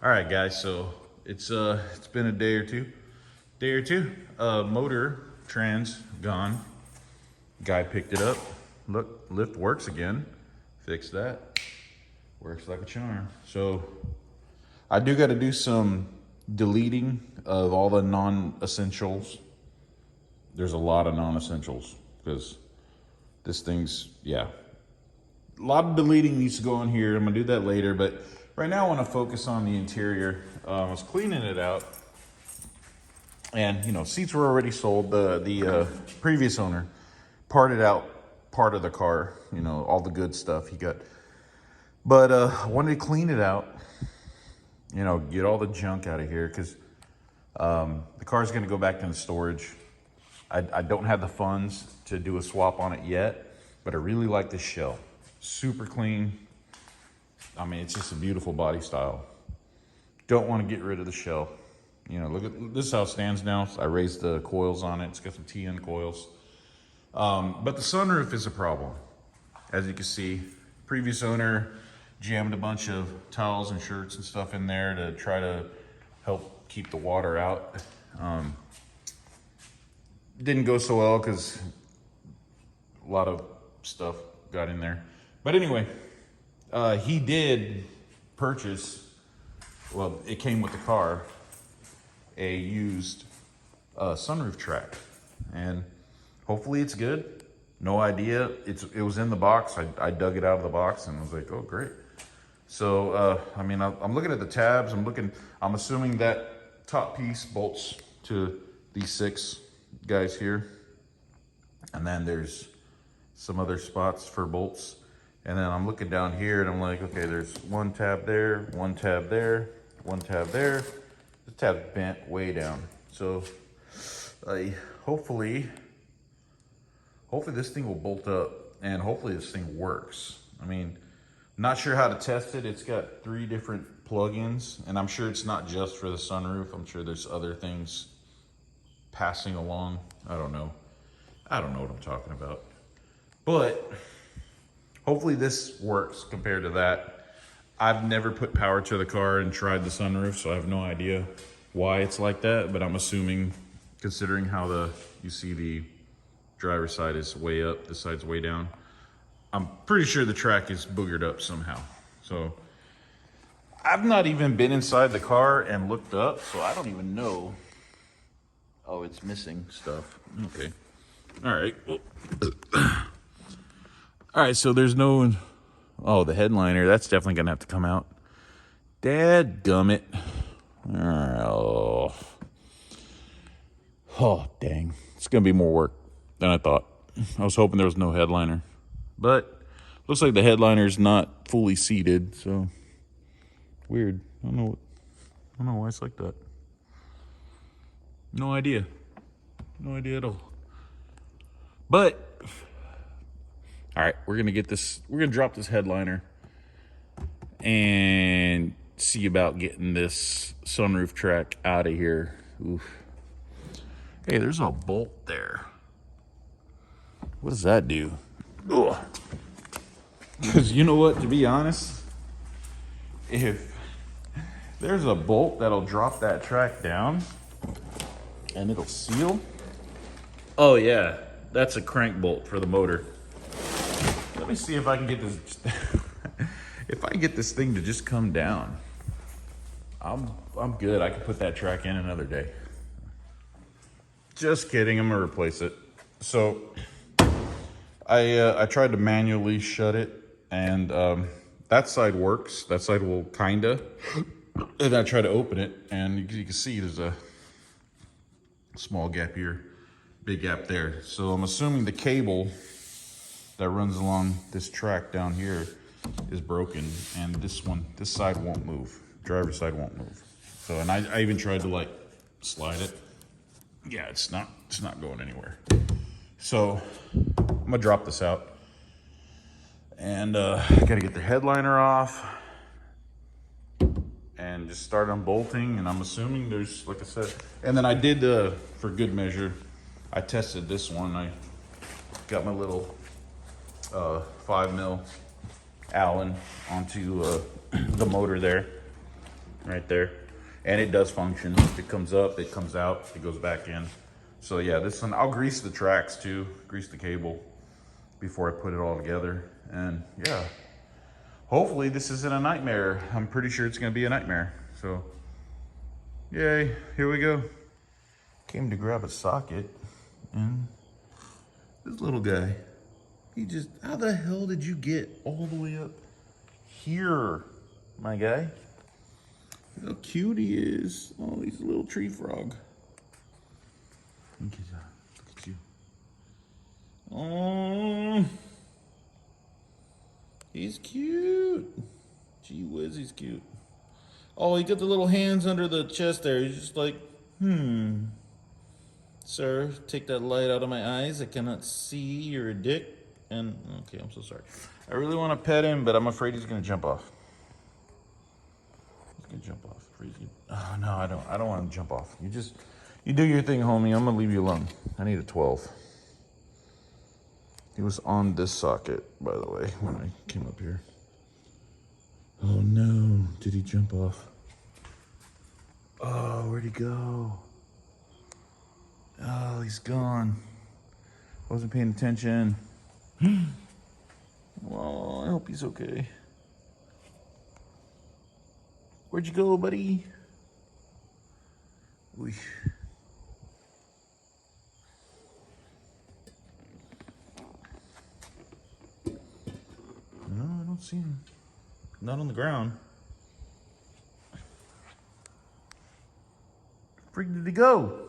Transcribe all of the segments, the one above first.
All right, guys. So it's been a day or two. Motor trans gone. Guy picked it up. Look, lift works again. Fixed that. Works like a charm. So I do got to do some deleting of all the non-essentials. There's a lot of non-essentials because this thing's, yeah. A lot of deleting needs to go on here. I'm gonna do that later, but right now I want to focus on the interior. I was cleaning it out, and seats were already sold. The previous owner parted out part of the car, all the good stuff he got. But I wanted to clean it out, get all the junk out of here because the car's gonna go back into storage. I don't have the funds to do a swap on it yet, but I really like this shell. Super clean. I mean, it's just a beautiful body style. Don't want to get rid of the shell. Look at this is how it stands now. I raised the coils on it. It's got some TN coils. But the sunroof is a problem. As you can see, previous owner jammed a bunch of towels and shirts and stuff in there to try to help keep the water out. Didn't go so well because a lot of stuff got in there. But anyway, he did purchase, well, it came with the car, a used sunroof track. And hopefully it's good. No idea. It was in the box. I dug it out of the box and was like, oh, great. So, I'm looking at the tabs. I'm assuming that top piece bolts to these 6 guys here. And then there's some other spots for bolts. And then I'm looking down here and I'm like, okay, there's 1 tab there, 1 tab there, 1 tab there. The tab's bent way down. So hopefully this thing will bolt up and hopefully this thing works. Not sure how to test it. It's got 3 different plugins, and I'm sure it's not just for the sunroof. I'm sure there's other things passing along. I don't know what I'm talking about. But hopefully this works compared to that. I've never put power to the car and tried the sunroof, so I have no idea why it's like that. But I'm assuming, considering how you see the driver's side is way up, this side's way down. I'm pretty sure the track is boogered up somehow. So I've not even been inside the car and looked up, so I don't even know. Oh, it's missing stuff. Okay. All right. Well, all right, so there's no, oh, the headliner, that's definitely gonna have to come out. Dadgummit. Oh, dang. It's gonna be more work than I thought. I was hoping there was no headliner, but looks like the headliner's not fully seated, so weird. I don't know why it's like that. No idea at all. But all right, we're gonna drop this headliner and see about getting this sunroof track out of here. Oof. Hey, there's a bolt there. What does that do? Ugh. Because you know what, to be honest, if there's a bolt that'll drop that track down and it'll seal. Oh yeah, that's a crank bolt for the motor. Let me see if I can get this, if I can get this thing to just come down. I'm good. I can put that track in another day. Just kidding, I'm gonna replace it. So I tried to manually shut it, and that side works. That side will kinda. And I try to open it, and you can see there's a small gap here, big gap there. So I'm assuming the cable that runs along this track down here is broken, and this side won't move. Driver's side won't move. So, and I even tried to like slide it. Yeah, it's not going anywhere. So I'm gonna drop this out, and I gotta get the headliner off and just start unbolting. And I'm assuming there's, like I said, and then I did for good measure, I tested this one. I got my little 5 mil Allen onto the motor there, right there. And it does function. It comes up, it comes out, it goes back in. So yeah, this one, I'll grease the tracks too, grease the cable before I put it all together. And yeah, hopefully this isn't a nightmare. I'm pretty sure it's gonna be a nightmare. So yay, here we go. Came to grab a socket and this little guy, he just, how the hell did you get all the way up here, my guy? Look how cute he is. Oh, he's a little tree frog. Look at you. Oh, he's cute. Gee whiz, he's cute. Oh, he got the little hands under the chest there. He's just like, Sir, take that light out of my eyes. I cannot see. You're a dick. And, okay, I'm so sorry. I really want to pet him, but I'm afraid he's going to jump off. He's going to jump off. Oh, no, I don't want him to jump off. You do your thing, homie. I'm going to leave you alone. I need a 12. He was on this socket, by the way, when I came up here. Oh, no. Did he jump off? Oh, where'd he go? Oh, he's gone. Wasn't paying attention. Well, I hope he's okay. Where'd you go, buddy? Oy. No, I don't see him. Not on the ground. Where did he go?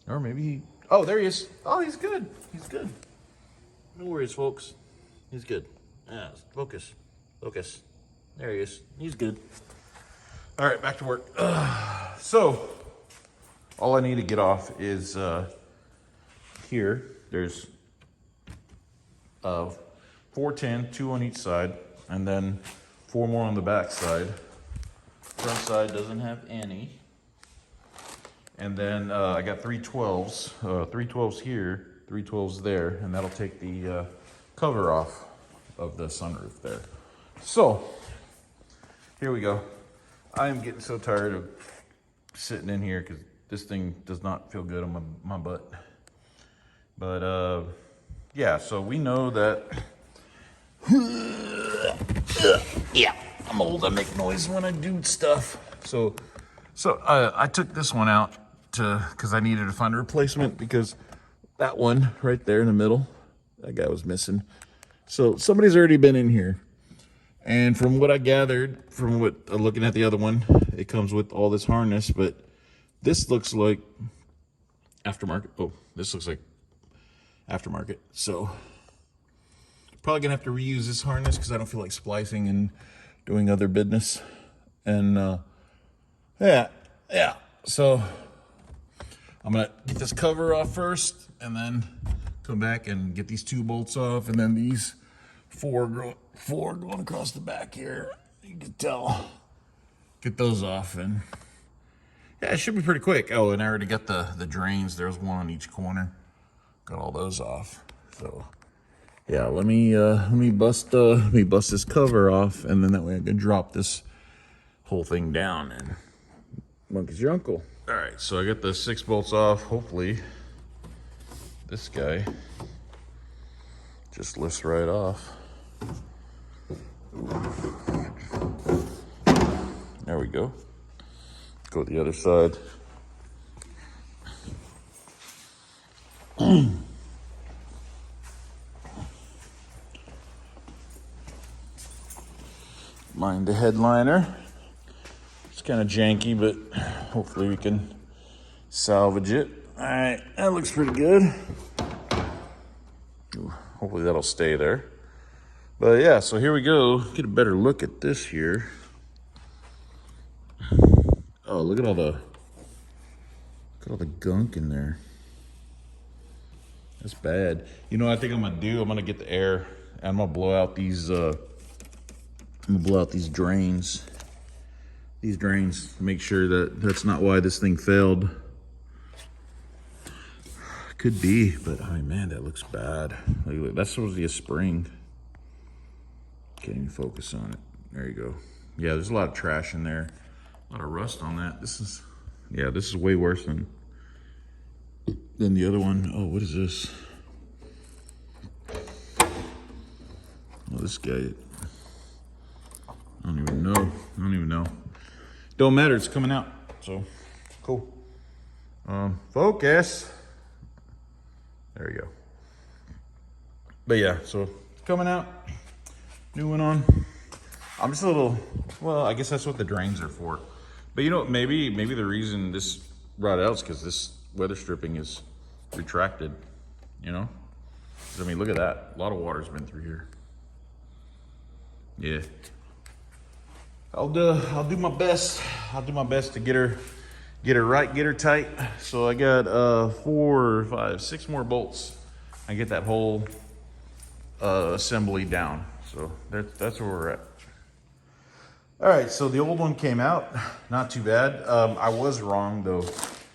Or maybe he... Oh, there he is. Oh, he's good. He's good. No worries, folks. He's good. Yeah, focus. Focus. There he is. He's good. All right, back to work. So, all I need to get off is here. There's 410, 2 on each side, and then 4 more on the back side. Front side doesn't have any. And then I got 3 12s, 3 12s here, 3 12s there, and that'll take the cover off of the sunroof there. So, here we go. I am getting so tired of sitting in here because this thing does not feel good on my butt. But yeah, so we know that, yeah, I'm old, I make noise when I do stuff. So I took this one out because I needed to find a replacement because that one right there in the middle, that guy was missing. So somebody's already been in here. And from what I gathered, from looking at the other one, it comes with all this harness, but this looks like aftermarket. Oh, this looks like aftermarket. So probably gonna have to reuse this harness because I don't feel like splicing and doing other business. And yeah. So I'm gonna get this cover off first and then come back and get these 2 bolts off, and then these 4 going across the back here. You can tell. Get those off, and yeah, it should be pretty quick. Oh, and I already got the drains. There's 1 on each corner. Got all those off. So yeah, let me bust this cover off, and then that way I can drop this whole thing down. And monkey's your uncle. All right, so I got the 6 bolts off. Hopefully this guy just lifts right off. There we go. Go to the other side. Mind the headliner. It's kind of janky, but hopefully we can salvage it. All right, that looks pretty good. Ooh, hopefully that'll stay there. But yeah, so here we go. Get a better look at this here. Oh, look at all the gunk in there. That's bad. You know what I think I'm gonna do? I'm gonna get the air and I'm gonna blow out these drains. These drains to make sure that that's not why this thing failed. Could be, but oh man, that looks bad. Like, that's supposed to be a spring. Can't even focus on it. There you go. Yeah, there's a lot of trash in there. A lot of rust on that. This is way worse than the other one. Oh, what is this? Oh, this guy. I don't even know. Don't matter, it's coming out. So, cool. Focus. There you go. But yeah, so it's coming out. New one on. I'm just a little, well, I guess that's what the drains are for. But you know, maybe the reason this rotted out is because this weather stripping is retracted, you know? I mean, look at that. A lot of water's been through here. Yeah. I'll do my best. I'll do my best to get her right, get her tight. So I got 4, 5, 6 more bolts. I get that whole assembly down. So that's where we're at. All right, so the old one came out, not too bad. I was wrong though.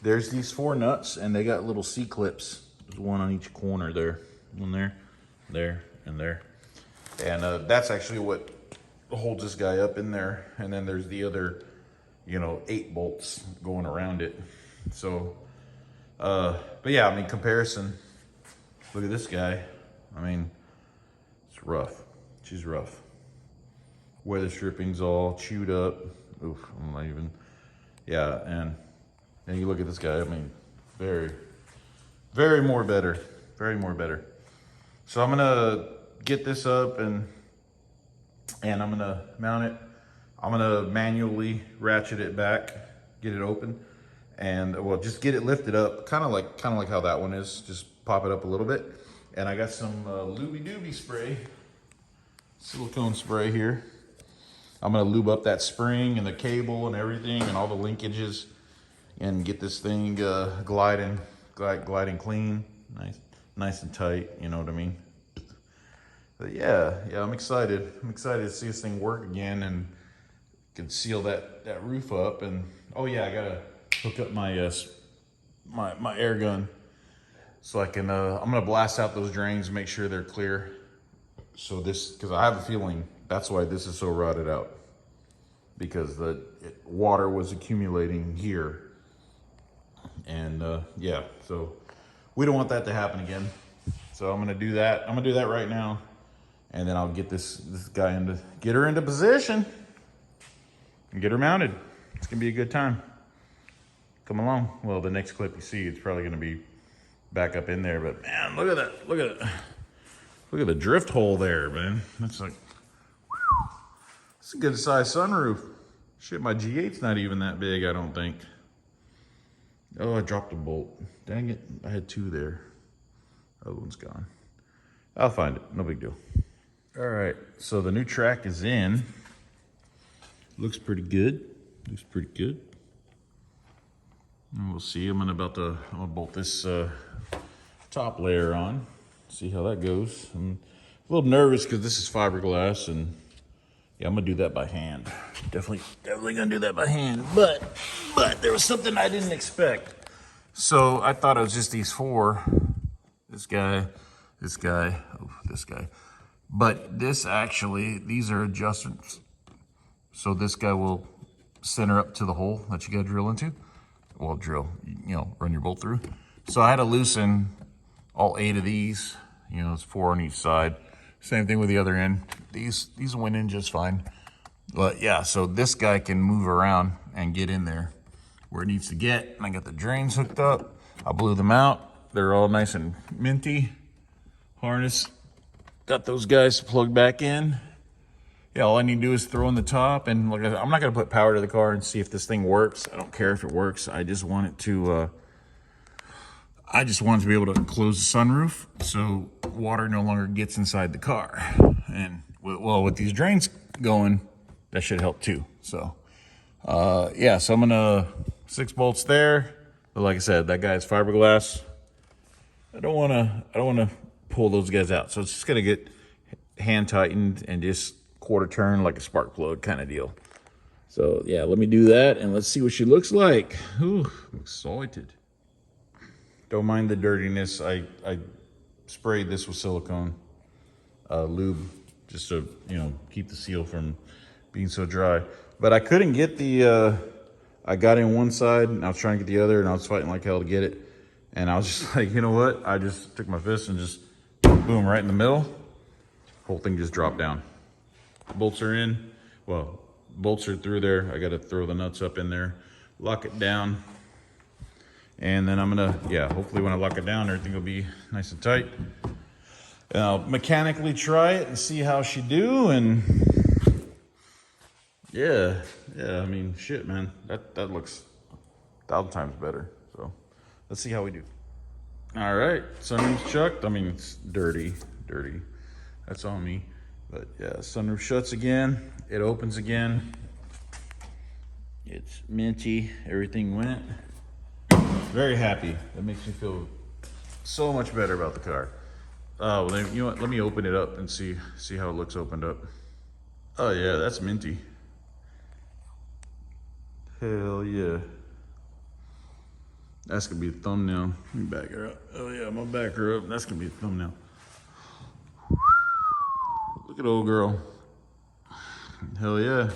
There's these 4 nuts and they got little C-clips. There's one on each corner there. One there, there, and there. And that's actually what holds this guy up in there. And then there's the other, 8 bolts going around it. So, but yeah, I mean, comparison, look at this guy. I mean, it's rough. She's rough. Weather stripping's all chewed up. Oof, I'm not even, yeah, and you look at this guy, I mean, very more better. So I'm gonna get this up and I'm gonna mount it. I'm gonna manually ratchet it back, get it open, and well, just get it lifted up, kind of like how that one is. Just pop it up a little bit. And I got some looby dooby spray, silicone spray here. I'm gonna lube up that spring and the cable and everything and all the linkages and get this thing gliding clean, nice and tight, you know what I mean? But yeah, I'm excited. I'm excited to see this thing work again and can seal that roof up. And oh yeah, I gotta hook up my my air gun so I can I'm gonna blast out those drains, make sure they're clear. So because I have a feeling that's why this is so rotted out, because the water was accumulating here. And yeah, so we don't want that to happen again. So I'm gonna do that. I'm gonna do that right now, and then I'll get this guy get her into position and get her mounted. It's gonna be a good time. Come along. Well, the next clip you see, it's probably gonna be back up in there, but man, look at that. Look at the drift hole there, man. That's like, it's a good size sunroof. Shit, my G8's not even that big, I don't think. Oh, I dropped a bolt. Dang it, I had 2 there. Other one's gone. I'll find it, no big deal. All right, so the new track is in. Looks pretty good. And we'll see, I'm gonna bolt this top layer on. See how that goes. I'm a little nervous because this is fiberglass, and yeah, I'm gonna do that by hand. Definitely gonna do that by hand. But there was something I didn't expect. So I thought it was just these 4. This guy. But these are adjustments. So this guy will center up to the hole that you gotta drill into. Well, run your bolt through. So I had to loosen all 8 of these. It's 4 on each side. Same thing with the other end. These went in just fine. But yeah, so this guy can move around and get in there where it needs to get. And I got the drains hooked up. I blew them out. They're all nice and minty. Harness. Got those guys plugged back in. Yeah, all I need to do is throw in the top, and like I'm not gonna put power to the car and see if this thing works. I don't care if it works. I just want it to be able to close the sunroof so water no longer gets inside the car. And with these drains going, that should help too. So yeah, so I'm gonna 6 bolts there. But like I said, that guy's fiberglass. I don't wanna pull those guys out. So it's just gonna get hand tightened and just quarter turn like a spark plug kind of deal. So yeah, let me do that and let's see what she looks like. Ooh, I'm excited. Don't mind the dirtiness. I sprayed this with silicone lube just to, you know, keep the seal from being so dry. But I couldn't get the, I got in one side and I was trying to get the other and I was fighting like hell to get it. And I was just like, you know what? I just took my fist and just boom, right in the middle. Whole thing just dropped down. Bolts are in. Well, bolts are through there. I got to throw the nuts up in there, lock it down. And then I'm gonna, yeah, hopefully when I lock it down, everything will be nice and tight. And I'll mechanically try it and see how she do. And yeah, I mean, shit, man, that looks 1,000 times better. So let's see how we do. All right, sunroof's chucked. I mean, it's dirty. That's on me. But yeah, sunroof shuts again. It opens again. It's minty. Everything went. Very happy. That makes me feel so much better about the car. Oh, well, then, you know what? Let me open it up and see how it looks opened up. Oh yeah, that's minty. Hell yeah. That's gonna be a thumbnail. Let me back her up. Oh yeah, I'm gonna back her up. That's gonna be a thumbnail. Look at old girl. Hell yeah.